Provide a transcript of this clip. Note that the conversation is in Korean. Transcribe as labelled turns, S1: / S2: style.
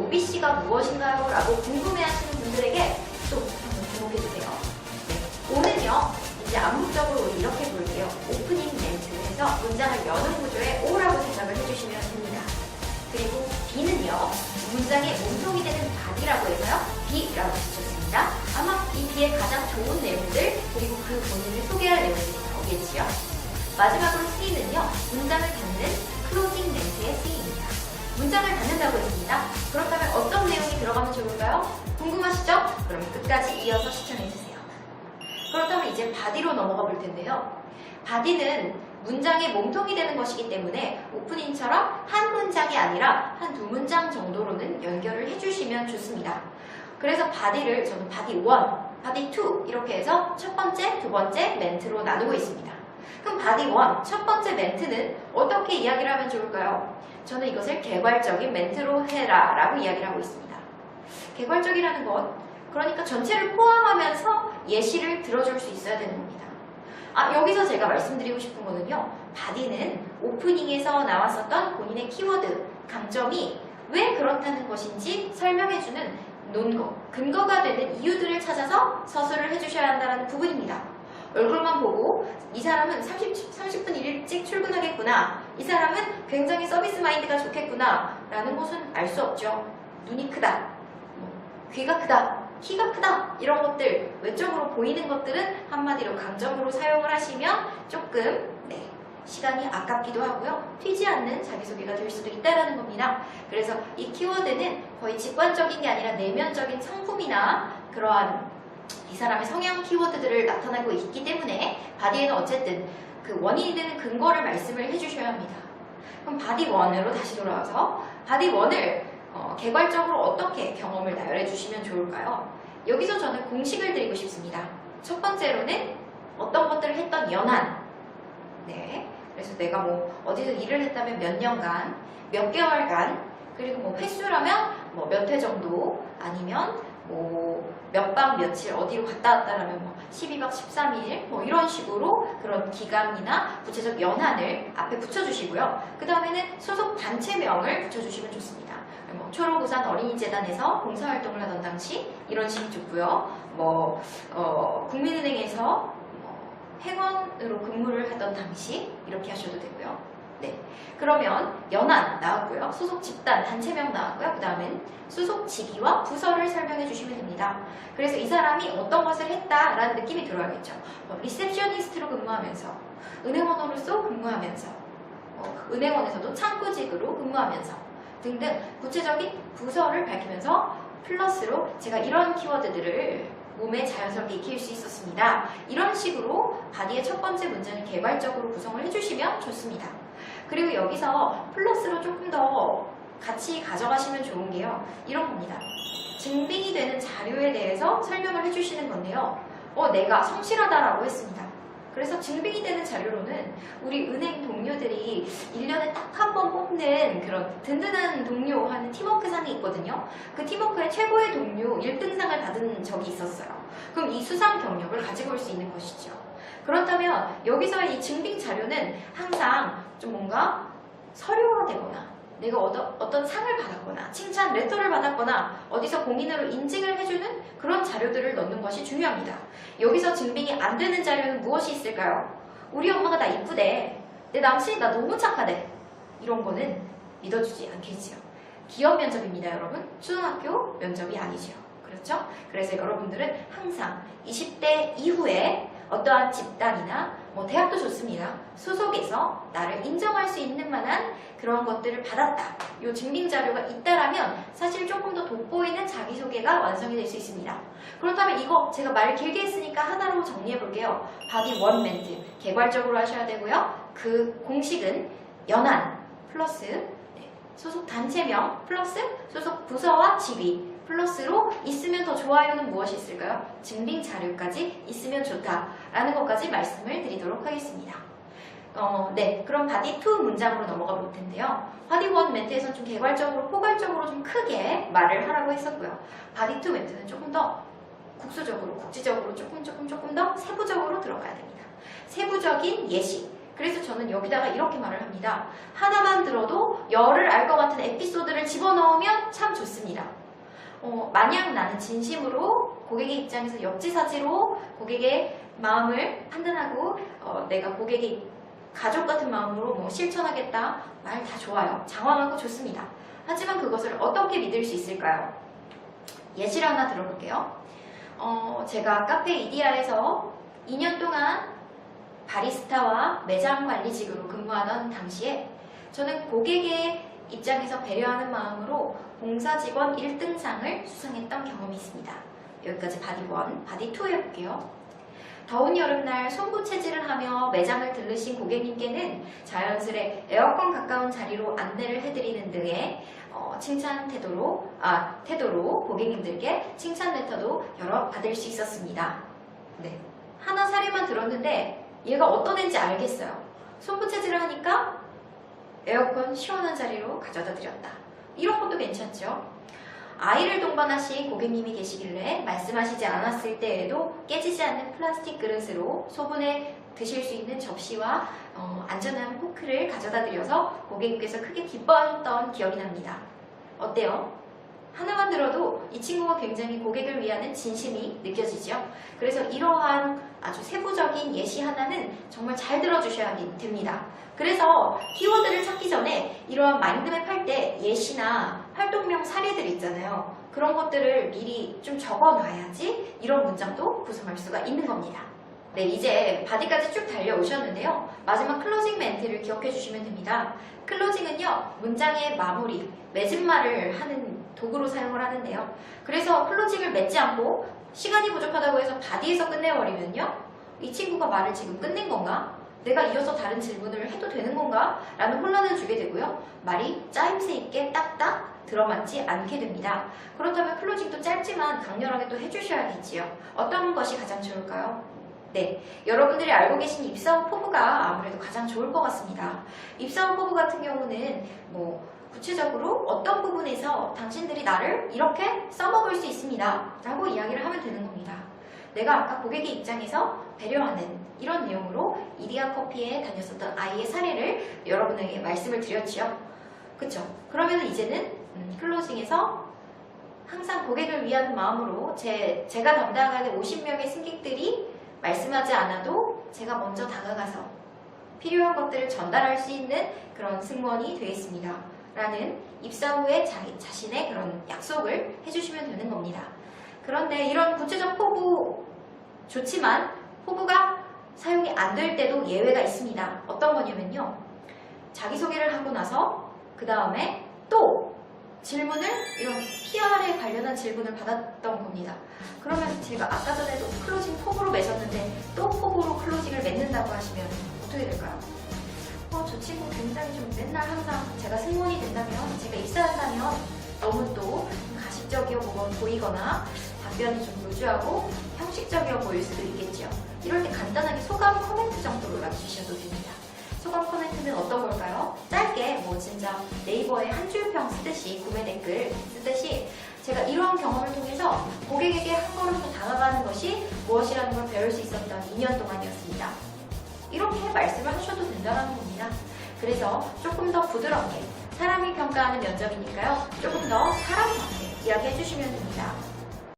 S1: OBC가 무엇인가요? 라고 궁금해하시는 분들에게 또 한번 주목해주세요. 네, O는요, 이제 암묵적으로 이렇게 볼게요. 오프닝 멘트에서 문장을 여는 구조의 O라고 생각을 해주시면 됩니다. 그리고 B는요, 문장의 몸통이 되는 body라고 해서요, B라고 붙였습니다. 아마 이 B의 가장 좋은 내용들, 그리고 그 본인을 소개할 내용들이 나오겠지요. 마지막으로 C는요, 문장을 닫는 클로징 멘트의 C입니다. 문장을 닫는다고 했습니다. 그렇다면 어떤 내용이 들어가면 좋을까요? 궁금하시죠? 그럼 끝까지 이어서 시청해주세요. 그렇다면 이제 body로 넘어가 볼 텐데요. body는 문장의 몸통이 되는 것이기 때문에 오프닝처럼 한 문장이 아니라 한 두 문장 정도로는 연결을 해주시면 좋습니다. 그래서 body를 저는 body 1, body 2 이렇게 해서 첫 번째, 두 번째 멘트로 나누고 있습니다. 그럼 body 1, 첫 번째 멘트는 어떻게 이야기를 하면 좋을까요? 저는 이것을 개괄적인 멘트로 해라 라고 이야기를 하고 있습니다. 개괄적이라는 건 그러니까 전체를 포함하면서 예시를 들어줄 수 있어야 되는 겁니다. 여기서 제가 말씀드리고 싶은 거는요. body는 오프닝에서 나왔었던 본인의 키워드, 강점이 왜 그렇다는 것인지 설명해주는 논거, 근거가 되는 이유들을 찾아서 서술을 해주셔야 한다는 부분입니다. 얼굴만 보고 이 사람은 30분 일찍 출근하겠구나, 이 사람은 굉장히 서비스 마인드가 좋겠구나 라는 것은 알 수 없죠. 눈이 크다, 귀가 크다, 키가 크다 이런 것들, 외적으로 보이는 것들은 한마디로 강점으로 사용을 하시면 조금 시간이 아깝기도 하고요. 튀지 않는 자기소개가 될 수도 있다는 겁니다. 그래서 이 키워드는 거의 직관적인 게 아니라 내면적인 성품이나 그러한 이 사람의 성향 키워드들을 나타내고 있기 때문에 body에는 어쨌든 그 원인이 되는 근거를 말씀을 해주셔야 합니다. 그럼 body 1으로 다시 돌아와서 body 1을 개괄적으로 어떻게 경험을 나열해 주시면 좋을까요? 여기서 저는 공식을 드리고 싶습니다. 첫 번째로는 어떤 것들을 했던 연한, 그래서 내가 뭐 어디서 일을 했다면 몇 년간, 몇 개월간, 그리고 뭐 횟수라면 뭐 몇 회 정도, 아니면 뭐 몇 박 며칠 어디로 갔다 왔다라면 뭐 12박 13일 뭐 이런 식으로 그런 기간이나 구체적 연한을 앞에 붙여주시고요. 그 다음에는 소속 단체명을 붙여주시면 좋습니다. 뭐 초록우산 어린이재단에서 봉사활동을 하던 당시 이런 식이 좋고요. 뭐 국민은행에서 회원으로 근무를 하던 당시 이렇게 하셔도 되고요. 그러면 연한 나왔고요. 소속 집단, 단체명 나왔고요. 그 다음엔 소속 직위와 부서를 설명해 주시면 됩니다. 그래서 이 사람이 어떤 것을 했다라는 느낌이 들어야겠죠. 리셉셔니스트로 근무하면서, 은행원으로서 근무하면서, 은행원에서도 창구직으로 근무하면서 등등 구체적인 부서를 밝히면서 플러스로 제가 이런 키워드들을 몸에 자연스럽게 익힐 수 있었습니다. 이런 식으로 body의 첫 번째 문장을 개괄적으로 구성을 해주시면 좋습니다. 그리고 여기서 플러스로 조금 더 같이 가져가시면 좋은 게요. 이런 겁니다. 증빙이 되는 자료에 대해서 설명을 해주시는 건데요. 내가 성실하다라고 했습니다. 그래서 증빙이 되는 자료로는 우리 은행 동료들이 1년에 딱 한 번 뽑는 그런 든든한 동료 하는 팀워크상이 있거든요. 그 팀워크의 최고의 동료 1등상을 받은 적이 있었어요. 그럼 이 수상 경력을 가지고 올 수 있는 것이죠. 그렇다면 여기서 이 증빙 자료는 항상 좀 뭔가 서류화되거나 내가 어떤 상을 받았거나 칭찬 레터를 받았거나 어디서 공인으로 인증을 해주는 그런 자료들을 넣는 것이 중요합니다. 여기서 증빙이 안 되는 자료는 무엇이 있을까요? 우리 엄마가 나 이쁘대, 내 남친이 나 너무 착하대, 이런 거는 믿어주지 않겠지요. 기업 면접입니다, 여러분. 초등학교 면접이 아니죠. 그렇죠? 그래서 여러분들은 항상 20대 이후에 어떠한 집단이나 뭐 대학도 좋습니다. 소속에서 나를 인정할 수 있는 만한 그런 것들을 받았다. 이 증빙 자료가 있다라면 사실 조금 더 돋보이는 자기소개가 완성이 될 수 있습니다. 그렇다면 이거 제가 말 길게 했으니까 하나로 정리해 볼게요. body 1 멘트 개괄적으로 하셔야 되고요. 그 공식은 연한 플러스 소속 단체명 플러스 소속 부서와 직위 플러스로 있으면 더 좋아요는 무엇이 있을까요? 증빙 자료까지 있으면 좋다라는 것까지 말씀을 드리도록 하겠습니다. 그럼 body 2 문장으로 넘어가 볼 텐데요. body 1 멘트에서는 좀 개괄적으로, 포괄적으로 좀 크게 말을 하라고 했었고요. body 2 멘트는 조금 더 국수적으로, 국지적으로 조금 더 세부적으로 들어가야 됩니다. 세부적인 예시. 그래서 저는 여기다가 이렇게 말을 합니다. 하나만 들어도 열을 알 것 같은 에피소드를 집어넣으면 참 좋습니다. 좋습니다. 만약 나는 진심으로 고객의 입장에서 역지사지로 고객의 마음을 판단하고 내가 고객의 가족 같은 마음으로 실천하겠다 말 다 좋아요. 장황하고 좋습니다. 하지만 그것을 어떻게 믿을 수 있을까요? 예시를 하나 들어볼게요. 제가 카페 EDR에서 2년 동안 바리스타와 매장 관리직으로 근무하던 당시에 저는 고객의 입장에서 배려하는 마음으로 봉사직원 1등상을 수상했던 경험이 있습니다. 여기까지 바디 1, 바디 2 해볼게요. 더운 여름날 손부채질을 하며 매장을 들르신 고객님께는 자연스레 에어컨 가까운 자리로 안내를 해드리는 등의 칭찬 태도로 고객님들께 칭찬 레터도 여러 받을 수 있었습니다. 네. 하나 사례만 들었는데 얘가 어떤 애인지 알겠어요. 손부채질을 하니까 에어컨 시원한 자리로 가져다 드렸다. 이런 것도 괜찮죠? 아이를 동반하신 고객님이 계시길래 말씀하시지 않았을 때에도 깨지지 않는 플라스틱 그릇으로 소분해 드실 수 있는 접시와 안전한 포크를 가져다 드려서 고객님께서 크게 기뻐하셨던 기억이 납니다. 어때요? 하나만 들어도 이 친구가 굉장히 고객을 위하는 진심이 느껴지죠? 그래서 이러한 아주 세부적인 예시 하나는 정말 잘 들어주셔야 됩니다. 그래서 키워드를 찾기 전에 이러한 마인드맵 할 때 예시나 활동명 사례들 있잖아요. 그런 것들을 미리 좀 적어놔야지 이런 문장도 구성할 수가 있는 겁니다. 네, 이제 바디까지 쭉 달려오셨는데요. 마지막 클로징 멘트를 기억해 주시면 됩니다. 클로징은요, 문장의 마무리, 맺음말을 하는 도구로 사용을 하는데요. 그래서 클로징을 맺지 않고 시간이 부족하다고 해서 바디에서 끝내버리면요, 이 친구가 말을 지금 끝낸 건가? 내가 이어서 다른 질문을 해도 되는 건가? 라는 혼란을 주게 되고요. 말이 짜임새 있게 딱딱 들어맞지 않게 됩니다. 그렇다면 클로징도 짧지만 강렬하게 또 해주셔야겠지요. 어떤 것이 가장 좋을까요? 네, 여러분들이 알고 계신 입사원 포부가 아무래도 가장 좋을 것 같습니다. 입사원 포부 같은 경우는 구체적으로 어떤 부분에서 당신들이 나를 이렇게 써먹을 수 있습니다 라고 이야기를 하면 되는 겁니다. 내가 아까 고객의 입장에서 배려하는 이런 내용으로 이디야 커피에 다녔었던 아이의 사례를 여러분에게 말씀을 드렸지요. 그쵸? 그러면 이제는 클로징에서 항상 고객을 위한 마음으로 제가 담당하는 50명의 승객들이 말씀하지 않아도 제가 먼저 다가가서 필요한 것들을 전달할 수 있는 그런 승무원이 되겠습니다. 라는 입사 후에 자신의 그런 약속을 해주시면 되는 겁니다. 그런데 이런 구체적 포부 좋지만 포부가 사용이 안 될 때도 예외가 있습니다. 어떤 거냐면요. 자기소개를 하고 나서 그 다음에 또 질문을 이런 PR에 관련한 질문을 받았던 겁니다. 그러면 제가 아까 전에도 클로징 포부로 맺었는데 또 포부로 클로징을 맺는다고 하시면 어떻게 될까요? 저 친구 굉장히 좀 맨날 항상 제가 승무원이 된다면, 제가 입사한다면 너무 또 가식적이어 보이거나 답변이 좀 루즈하고 형식적이어 보일 수도 있겠죠. 이럴 때 간단하게 소감 코멘트 정도로 남겨주셔도 됩니다. 소감 코멘트는 어떤 걸까요? 짧게 진짜 네이버에 한 줄평 쓰듯이, 구매 댓글 쓰듯이 제가 이러한 경험을 통해서 고객에게 한 걸음 더 다가가는 것이 무엇이라는 걸 배울 수 있었던 2년 동안이었습니다. 이렇게 말씀을 하셔도 된다는 겁니다. 그래서 조금 더 부드럽게, 사람이 평가하는 면접이니까요. 조금 더 사람답게 이야기해 주시면 됩니다.